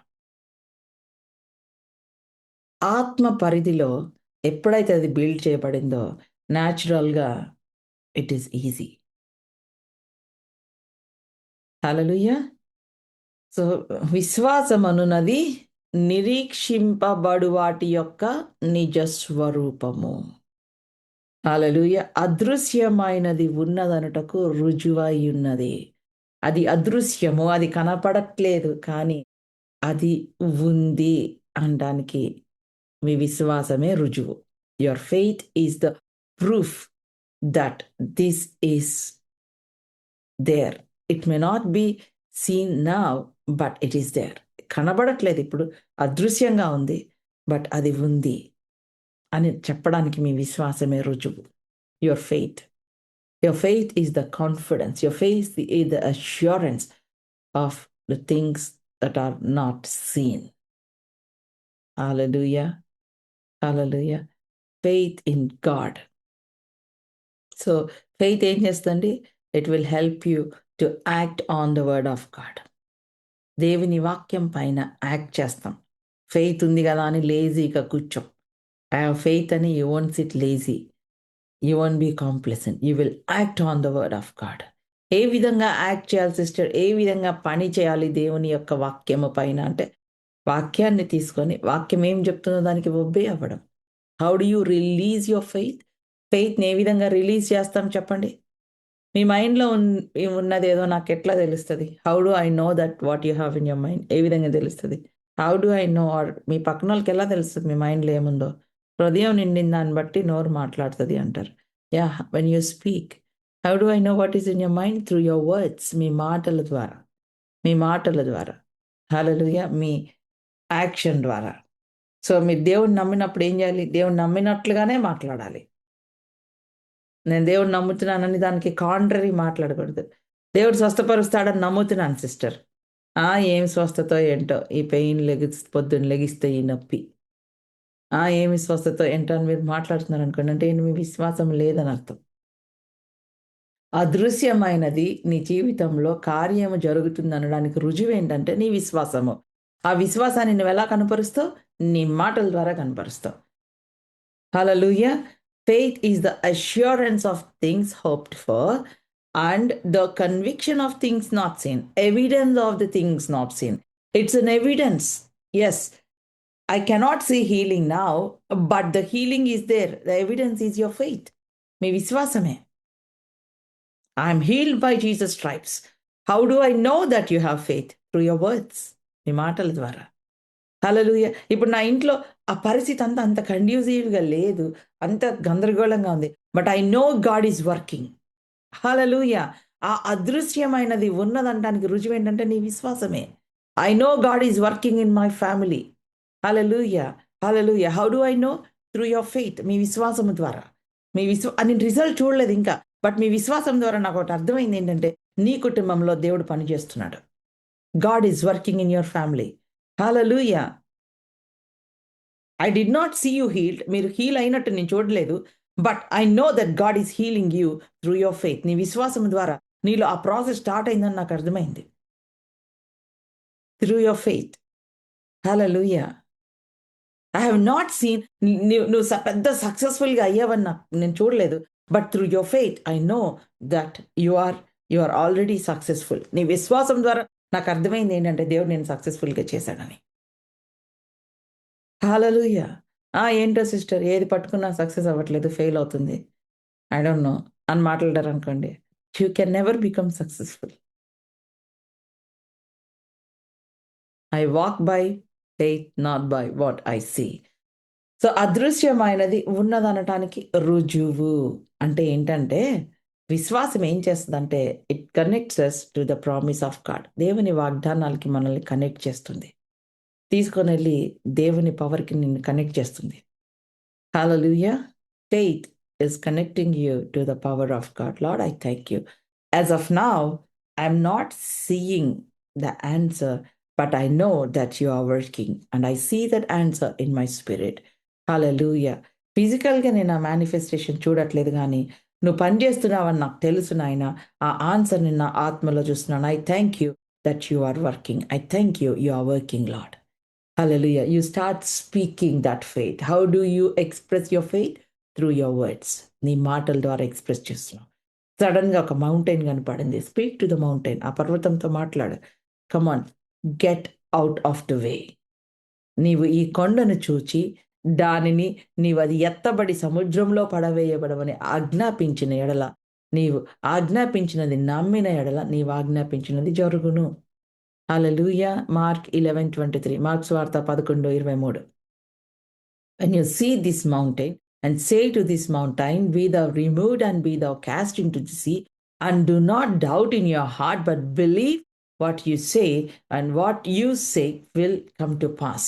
ఆత్మ పరిధిలో ఎప్పుడైతే అది బిల్డ్ చేయబడిందో, న్యాచురల్‌గా it is easy. Hallelujah! So, విశ్వాసమనున్నది నిరీక్షింపబడు వాటి యొక్క నిజ స్వరూపము. హల్లెలూయా! అదృశ్యమైనది ఉన్నదనుటకు రుజువై ఉన్నది. అది అదృశ్యము, అది కనపడట్లేదు, కానీ అది ఉంది అనడానికి మీ విశ్వాసమే రుజువు. Your faith is the proof that this is there. It may not be seen now, but it is there. కనబడట్లేదు ఇప్పుడు, అదృశ్యంగా ఉంది, బట్ అది ఉంది అని చెప్పడానికి మీ విశ్వాసమే రుజువు. Your faith. Your faith is the confidence. Your faith is the assurance of the things that are not seen. Hallelujah. Hallelujah. Faith in God. So, faith ఏం చేస్తుంది? It will help you to act on the word of God. దేవుని వాక్యం పైన act చేస్తాం. Faith ఉంది కదా అని లేజీగా కూర్చోం. I have faith అని you won't sit lazy. You won't be complacent. You will act on the word of God. ఏ విధంగా యాక్ట్ చేయాలి సిస్టర్? ఏ విధంగా పని చేయాలి దేవుని యొక్క వాక్యము పైన అంటే, వాక్యాన్ని తీసుకొని వాక్యం ఏం చెప్తుందో దానికి ఒబే అవ్వడం. How do you release your faith? ఫెయిత్‌ని ఏ విధంగా రిలీజ్ చేస్తాం చెప్పండి? మీ మైండ్‌లో ఉన్నదేదో నాకు ఎట్లా తెలుస్తది? How do I know that what you have in your mind? ఏ విధంగా తెలుస్తది? How do I know, or మీ పక్కనోళ్ళకి ఎలా తెలుస్తది మీ మైండ్‌లో ఏముందో? హృదయం నిండిన దాన్ని బట్టి నోరు మాట్లాడుతది అంటారు. Yeah! When you speak. How do I know what is in your mind? Through your words. మీ మాటల ద్వారా. మీ మాటల ద్వారా. హల్లెలూయా! మీ యాక్షన్ ద్వారా. సో, మీరు దేవుడిని నమ్మినప్పుడు ఏం చేయాలి? దేవుడిని నమ్మినట్లుగానే మాట్లాడాలి. నేను దేవుడిని నమ్ముతున్నానని దానికి కాంట్రరీ మాట్లాడకూడదు. దేవుడు స్వస్థపరుస్తాడని నమ్ముతున్నాను సిస్టర్. ఏం స్వస్థతో ఏంటో ఈ పెయిన్ పొద్దున్న లెగిస్తే ఈ నొప్పి. ఏమి స్వస్థతో ఏంటో అని మీరు మాట్లాడుతున్నారనుకోండి, అంటే మీ విశ్వాసం లేదని అర్థం. అదృశ్యమైనది నీ జీవితంలో కార్యము జరుగుతుందనడానికి రుజువేంటంటే నీ విశ్వాసము. ఆ విశ్వాసాన్ని నువ్వెలా కనపరుస్తావు? నీ మాటల ద్వారా కనపరుస్తావు. హల్లెలూయా! Faith is the assurance of things hoped for and the conviction of things not seen. Evidence of the things not seen. It's an evidence. Yes, I cannot see healing now, but the healing is there. The evidence is your faith. మీ విశ్వాసమే. I am healed by Jesus' stripes. How do I know that you have faith? Through your words. మీ మాటల ద్వారా. హల్లెలూయా! ఇప్పుడు నా ఇంట్లో ఆ పరిస్థితి అంత కండ్యూసివ్‌గా లేదు. అంత గందరగోళంగా ఉంది. But I know God is working. Hallelujah! ఆ అదృశ్యమైనది ఉన్నదనడానికి రుజువేంటంటే నీ విశ్వాసమే. I know God is working in my family. Hallelujah! Hallelujah! How do I know? Through your faith. మీ విశ్వాసము ద్వారా. నేను రిజల్ట్ చూడలేదు ఇంకా. బట్ మీ విశ్వాసం ద్వారా నాకు ఒకటి అర్థమైంది ఏంటంటే నీ కుటుంబంలో దేవుడు పని చేస్తున్నాడు. God is working in your family. Hallelujah! I did not see you healed. మీరు హీల్ అయినట్టు నేను చూడలేదు. But I know that God is healing you through your faith. నీ విశ్వాసం ద్వారా నీలో ఆ ప్రాసెస్ స్టార్ట్ అయిందని నాకు అర్థమైంది. Through your faith. Hallelujah! I have not seen నువ్వు పెద్ద సక్సెస్ఫుల్గా అయ్యావని నేను చూడలేదు. But through your faith I know that you are already successful. నీ విశ్వాసం ద్వారా నాకు అర్థమైంది ఏంటంటే దేవుడు నేను సక్సెస్ఫుల్గా చేశాడని. హల్లెలూయా! ఏంటో సిస్టర్ ఏది పట్టుకున్నా సక్సెస్ అవ్వట్లేదు, ఫెయిల్ అవుతుంది. ఐ డోంట్ నో అని మాట్లాడారు అనుకోండి. You can never become successful. I walk by faith not by what I see. So అదృశ్యమైనది ఉన్నదనటానికి రుజువు అంటే ఏంటంటే విశ్వాసం ఏం చేస్తుందంటే it connects us to the promise of God. దేవుని వాగ్దానాలకి మనల్ని కనెక్ట్ చేస్తుంది. తీసుకొని వెళ్ళి దేవుని పవర్కి నిన్ను కనెక్ట్ చేస్తుంది. Hallelujah! Faith is connecting you to the power of God. Lord, I thank you. As of now, I'm not seeing the answer, but I know that you are working and I see that answer in my spirit. Hallelujah. ఫిజికల్గా నేను ఆ manifestation చూడట్లేదు కానీ నువ్వు పనిచేస్తున్నావని నాకు తెలుసు నాయన. ఆ ఆన్సర్ని నా ఆత్మలో చూస్తున్నాను. I thank you that you are working. I thank you you are working Lord. Hallelujah. You start speaking that faith. How do you express your faith? Through your words. నీ మాటల ద్వారా ఎక్స్ప్రెస్ చేస్తున్నావు. సడన్గా ఒక మౌంటైన్ కనపడింది. Speak to the mountain. ఆ పర్వతంతో మాట్లాడు. Come on, get out of the way. నీవు ఈ కొండను చూచి దానిని నీవు అది ఎత్తబడి సముద్రంలో పడవేయబడమని ఆజ్ఞాపించిన ఎడల, నీవు ఆజ్ఞాపించినది నమ్మిన ఎడల నీవు ఆజ్ఞాపించినది జరుగును. హల్లెలూయా. మార్క్ 11:23. మార్క్స్ వార్త 11:23. When you see this mountain and say to this mountain, be thou removed and be thou cast into the sea, and do not doubt in your heart, but believe what you say, and what you say will come to pass.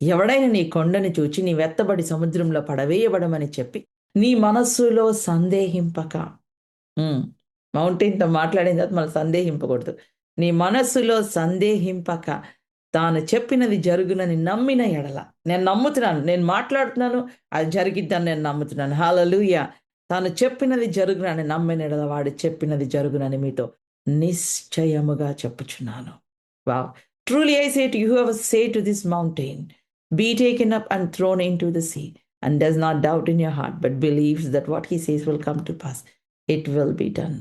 ఎవడైనా నీ కొండని చూచి నీ వెత్తబడి సముద్రంలో పడవేయబడమని చెప్పి నీ మనస్సులో సందేహింపక. మౌంటైన్తో మాట్లాడిన తర్వాత మళ్ళీ సందేహింపకూడదు. నీ మనస్సులో సందేహింపక తాను చెప్పినది జరుగునని నమ్మిన ఎడల. నేను నమ్ముతున్నాను, నేను మాట్లాడుతున్నాను, అది జరిగిద్దని నేను నమ్ముతున్నాను. హల్లెలూయా. తాను చెప్పినది జరుగునని నమ్మిన ఎడల వాడు చెప్పినది జరుగునని మీతో నిశ్చయముగా చెప్పుచున్నాను. Wow. Truly I say to you, whoever say to this mountain, be taken up and thrown into the sea, and does not doubt in your heart, but believes that what he says will come to pass, it will be done.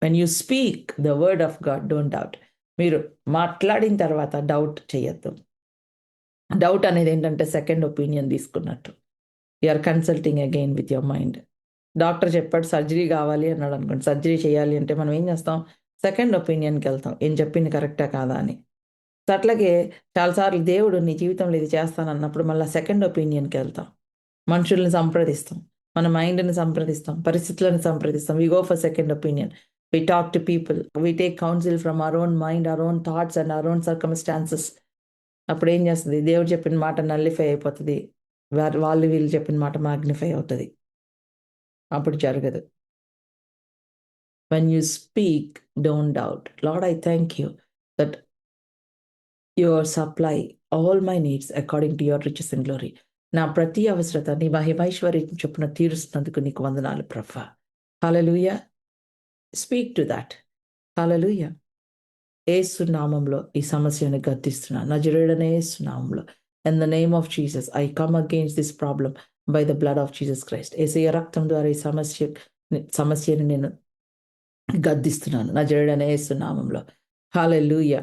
When you speak the word of God, don't doubt. మీరు మాట్లాడిన తర్వాత doubt చేయొద్దు. Doubt అనేది ఏంటంటే second opinion తీసుకున్నట్టు. You're consulting again with your mind. Doctor చెప్పాడు surgery కావాలి అన్నాడు అనుకోండి. సర్జరీ చేయాలి అంటే మనం ఏం చేస్తాం? సెకండ్ ఒపీనియన్కి వెళ్తాం. ఏం చెప్పింది కరెక్టా కాదా అని. అట్లాగే చాలాసార్లు దేవుడు నీ జీవితంలో ఇది చేస్తానన్నప్పుడు మళ్ళీ సెకండ్ ఒపీనియన్కి వెళ్తాం. మనుషుల్ని సంప్రదిస్తాం, మన మైండ్ని సంప్రదిస్తాం, పరిస్థితులను సంప్రదిస్తాం. We go for second opinion. We talk to people. We take counsel from our own mind, our own thoughts and our own circumstances. అప్పుడు ఏం చేస్తుంది? దేవుడు చెప్పిన మాట నల్లిఫై అయిపోతుంది. వాళ్ళు వీళ్ళు చెప్పిన మాట మ్యాగ్నిఫై అవుతుంది. అప్పుడు జరగదు. When you speak, don't doubt. Lord, I thank you that you supply all my needs according to your riches and glory. నా ప్రతి అవసరత నీ మహిమైశ్వర్యం చొప్పున తీరుస్తున్నందుకు నీకు వందనాలు ప్రభువా. Hallelujah. Speak to that. Hallelujah. యేసు నామంలో ఈ సమస్యను గద్దిస్తున్నాను. నజరేయుడైన యేసు నామంలో. In the name of Jesus I come against this problem by the blood of Jesus Christ. యేసయ్య రక్తం ద్వారా ఈ సమస్యని నేను గద్దిస్తున్నాను. నజరేయుడైన యేసు నామంలో. Hallelujah.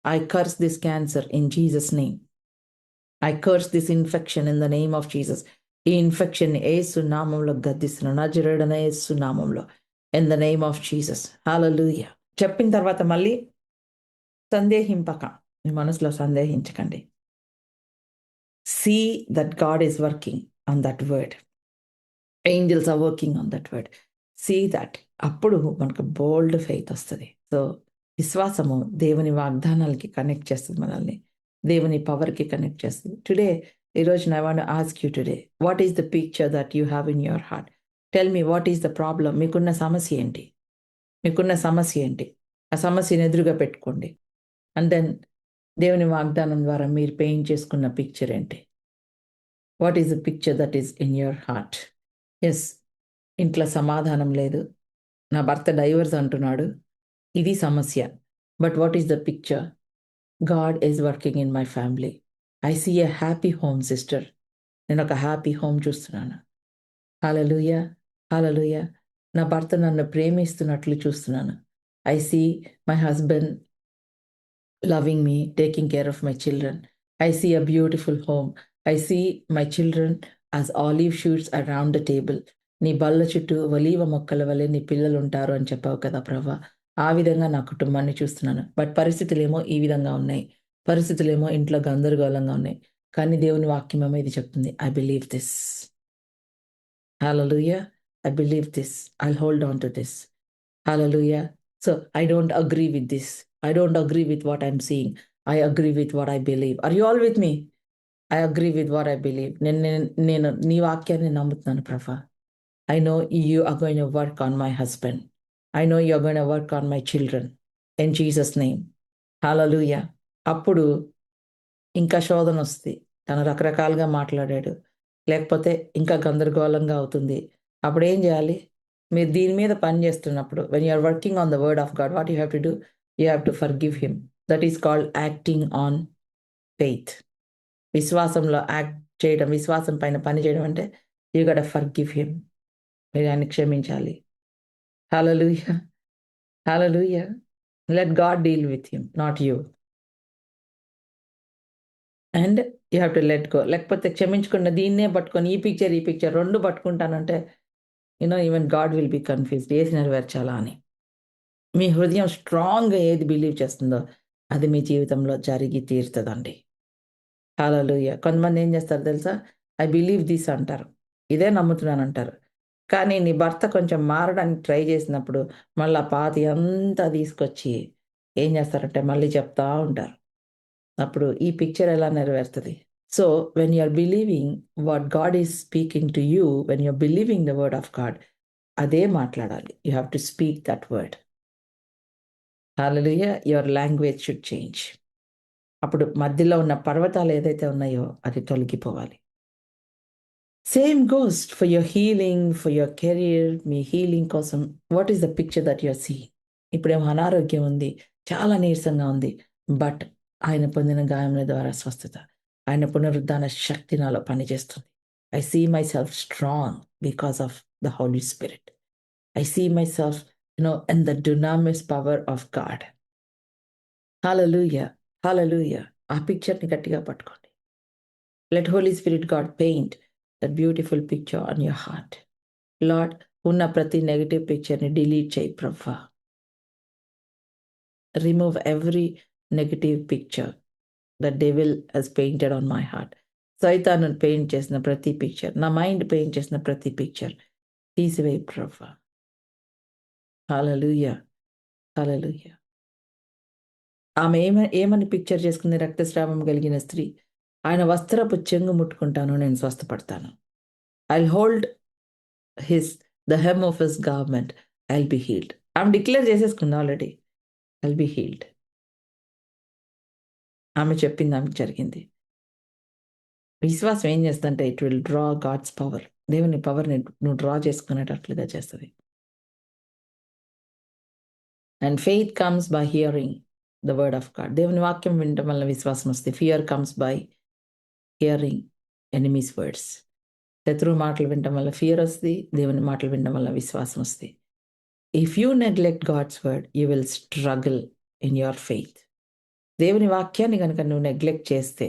I curse this cancer in Jesus' name. I curse this infection in the name of Jesus. ఈ ఇన్ఫెక్షన్ యేసు నామంలో గద్దిస్తున్నాను. నజరేయుడైన యేసు నామంలో. In the name of Jesus. Hallelujah. చెప్పిన తర్వాత మళ్ళీ సందేహింపక. మీ మనసులో సందేహించకండి. See that God is working on that word. Angels are working on that word. See that. అప్పుడు మనకు బోల్డ్ ఫెయిత్ వస్తుంది. సో విశ్వాసము దేవుని వాగ్దానాలకి కనెక్ట్ చేస్తుంది మనల్ని. దేవుని పవర్కి కనెక్ట్ చేస్తుంది. టుడే ఈరోజు I want ask you today, what is the picture that you have in your heart? Tell me what is the problem? మీకున్న సమస్య ఏంటి? మీకున్న సమస్య ఏంటి? ఆ సమస్యను ఎదురుగా పెట్టుకోండి. అండ్ దెన్ దేవుని వాగ్దానం ద్వారా మీరు పెయింట్ చేసుకున్న పిక్చర్ ఏంటి? What is the picture that is in your heart? Yes, ఇంట్లో సమాధానం లేదు, నా భర్త డైవర్స్ అంటున్నాడు, ఇది సమస్య. But what is the picture? God is working in my family. I see a happy home sister. నేను ఒక హ్యాపీ హోమ్ చూస్తున్నాను. హల్లెలూయా. హల్లెలూయా. నా భర్త నన్ను ప్రేమిస్తున్నట్లు చూస్తున్నాను. I see my husband loving me, taking care of my children. I see a beautiful home. I see my children as olive shoots around the table. నీ బల్ల చుట్టూ ఒలీవ మొక్కల వలె నీ పిల్లలు ఉంటారు అని చెప్పావు కదా ప్రభా. ఆ విధంగా నా కుటుంబాన్ని చూస్తున్నాను. బట్ పరిస్థితులేమో ఈ విధంగా ఉన్నాయి. పరిస్థితులేమో ఇంట్లో గందరగోళంగా ఉన్నాయి. కానీ దేవుని వాక్యమేమో ఇది చెప్తుంది. I believe this. Hallelujah. I believe this. I'll hold on to this. Hallelujah. So I don't agree with this. I don't agree with what I'm seeing. I agree with what I believe. Are you all with me? I agree with what I believe. నేను నీ వాక్యాన్ని నమ్ముతున్నాను ప్రభా. I know you are going to work on my husband. I know you are going to work on my children. In Jesus' name. Hallelujah. అప్పుడు ఇంకా శోధన వస్తుంది. తను రకరకాలుగా మాట్లాడాడు. లేకపోతే ఇంకా గందరగోళంగా అవుతుంది. అప్పుడు ఏం చేయాలి? మీరు దీని మీద పని చేస్తున్నప్పుడు, when you are working on the word of God, what you have to do? You have to forgive him. That is called acting on faith. విశ్వాసంలో యాక్ట్ చేయడం, విశ్వాసం పైన పని చేయడం అంటే you gotta forgive him. మీరు ఆయన క్షమించాలి. Hallelujah. Hallelujah. Let God deal with him, not you. And you have to let go. లేకపోతే క్షమించకుండా దీన్నే పట్టుకొని ఈ పిక్చర్ రెండు పట్టుకుంటానంటే even God will be confused. ఏది నెరవేర్చాలా అని. మీ హృదయం స్ట్రాంగ్గా ఏది బిలీవ్ చేస్తుందో అది మీ జీవితంలో జరిగి తీరుతుందండి. హల్లెలూయా. కొంతమంది ఏం చేస్తారు తెలుసా? ఐ బిలీవ్ దిస్ అంటారు, ఇదే నమ్ముతున్నాను అంటారు. కానీ నీ భర్త కొంచెం మారడానికి ట్రై చేసినప్పుడు మళ్ళీ పాతి అంతా తీసుకొచ్చి ఏం చేస్తారంటే మళ్ళీ చెప్తా ఉంటారు. అప్పుడు ఈ పిక్చర్ ఎలా నెరవేరుతుంది? So when you are believing what God is speaking to you, when you are believing the word of God, అదే మాట్లాడాలి. You have to speak that word. Hallelujah. Your language should change. అప్పుడు మధ్యలో ఉన్న పర్వతాలు ఏదైతే ఉన్నాయో అది తొలగిపోవాలి. Same goes for your healing, for your career. మీ హీలింగ్ కోసం what is the picture that you're seeing? ఇప్పుడేమో అనారోగ్యం ఉంది, చాలా నీరసంగా ఉంది. బట్ ఆయన పొందిన గాయముల ద్వారా స్వస్థత, ఆయన పునరుద్ధాన శక్తి నాలో పనిచేస్తుంది. I see myself strong because of the Holy Spirit. I see myself, in the dunamis power of God. Hallelujah. Hallelujah. ఆ పిక్చర్ని గట్టిగా పట్టుకోండి. Let Holy Spirit God paint that beautiful picture on your heart. Lord, ఉన్న ప్రతి negative పిక్చర్ని delete చేయి ప్రభా. Remove every negative picture the devil has painted on my heart. సైతాను paint చేసిన ప్రతి పిక్చర్, నా మైండ్ పెయింట్ చేసిన ప్రతి పిక్చర్ తీసివేయి ప్రభా. హల్లెలూయా. హల్లెలూయా. ఆమె ఏమని పిక్చర్ చేసుకుంది? రక్తస్రావం కలిగిన స్త్రీ. ఆయన వస్త్రపు చెంగు ముట్టుకుంటాను, నేను స్వస్థపడతాను. I'll hold the hem of his garment, I'll be healed. ఆమె డిక్లేర్ చేసేసుకుంది ఆల్రెడీ. I'll be healed. ఆమె చెప్పింది, ఆమెకు జరిగింది. విశ్వాసం ఏం చేస్తుందంటే it will draw God's power. దేవుని పవర్ని నువ్వు డ్రా చేసుకునేటట్లుగా చేస్తుంది. And faith comes by hearing the word of God. దేవుని వాక్యం వినటం వల్ల విశ్వాసం వస్తుంది. Fear comes by hearing enemy's words. శత్రువు మాటలు వినటం వల్ల ఫియర్ వస్తుంది, దేవుని మాటలు వినడం వల్ల విశ్వాసం వస్తుంది. If you neglect God's word, you will struggle in your faith. దేవుని వాక్యాన్ని కనుక నువ్వు నెగ్లెక్ట్ చేస్తే,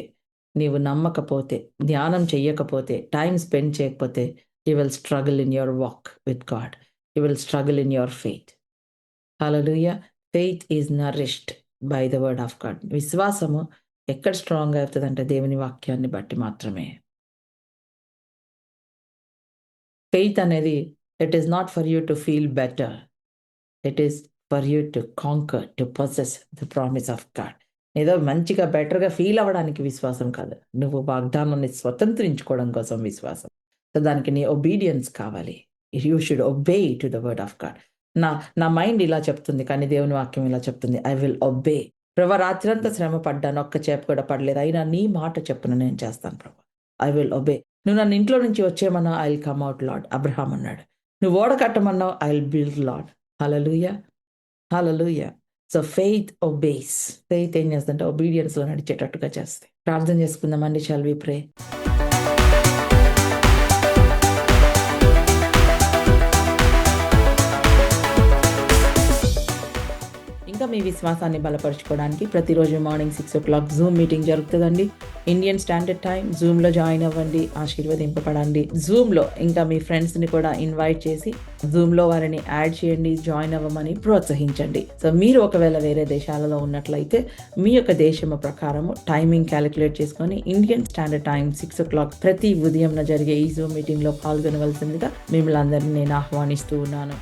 నీవు నమ్మకపోతే, ధ్యానం చెయ్యకపోతే, టైం స్పెండ్ చేయకపోతే, you will struggle in your walk with God. You will struggle in your faith. Hallelujah. Faith is nourished by the word of God. విశ్వాసము ఎక్కడ స్ట్రాంగ్ అవుతుందంటే దేవుని వాక్యాన్ని బట్టి మాత్రమే. ఫెయిత్ అనేది it is not for you to feel better, it is for you to conquer, to possess the promise of God. ఏదో మంచిగా బెటర్గా ఫీల్ అవ్వడానికి విశ్వాసం కాదు, నువ్వు వాగ్దానాన్ని స్వతంత్రించుకోవడం కోసం విశ్వాసం. సో దానికి నీ ఒబీడియన్స్ కావాలి. You should obey to the word of God. నా మైండ్ ఇలా చెప్తుంది, కానీ దేవుని వాక్యం ఇలా చెప్తుంది, ఐ విల్ ఒబే. ప్రభా, రాత్రంతా శ్రమ పడ్డాను, ఒక్క చేప కూడా పడలేదు, అయినా నీ మాట చెప్పున నేను చేస్తాను ప్రభా. I will obey. నువ్వు నన్ను ఇంట్లో నుంచి వచ్చేయమన్నావు, I will come out lord. అబ్రహాం అన్నాడు. నువ్వు ఓడ కట్టమన్నావు, I will build lord. Hallelujah, hallelujah. So faith obeys. Faith ఏం చేస్తుందంటే ఒబీడియన్స్లో నడిచేటట్టుగా చేస్తాయి. ప్రార్థన చేసుకుందామండి. Shall we pray. ఇంకా మీ విశ్వాసాన్ని బలపరుచుకోవడానికి ప్రతిరోజు మార్నింగ్ 6 o'clock జూమ్ మీటింగ్ జరుగుతుందండి. Indian standard time. జూమ్లో జాయిన్ అవ్వండి, ఆశీర్వదింపబడండి. జూమ్లో ఇంకా మీ ఫ్రెండ్స్ని కూడా ఇన్వైట్ చేసి జూమ్లో వారిని యాడ్ చేయండి, జాయిన్ అవ్వమని ప్రోత్సహించండి. సో మీరు ఒకవేళ వేరే దేశాలలో ఉన్నట్లయితే మీ యొక్క దేశం ప్రకారము టైమింగ్ క్యాలిక్యులేట్ చేసుకొని ఇండియన్ స్టాండర్డ్ టైం 6 o'clock ప్రతి ఉదయం జరిగే ఈ జూమ్ మీటింగ్లో పాల్గొనవలసిందిగా మిమ్మల్ని అందరినీ నేను ఆహ్వానిస్తూ ఉన్నాను.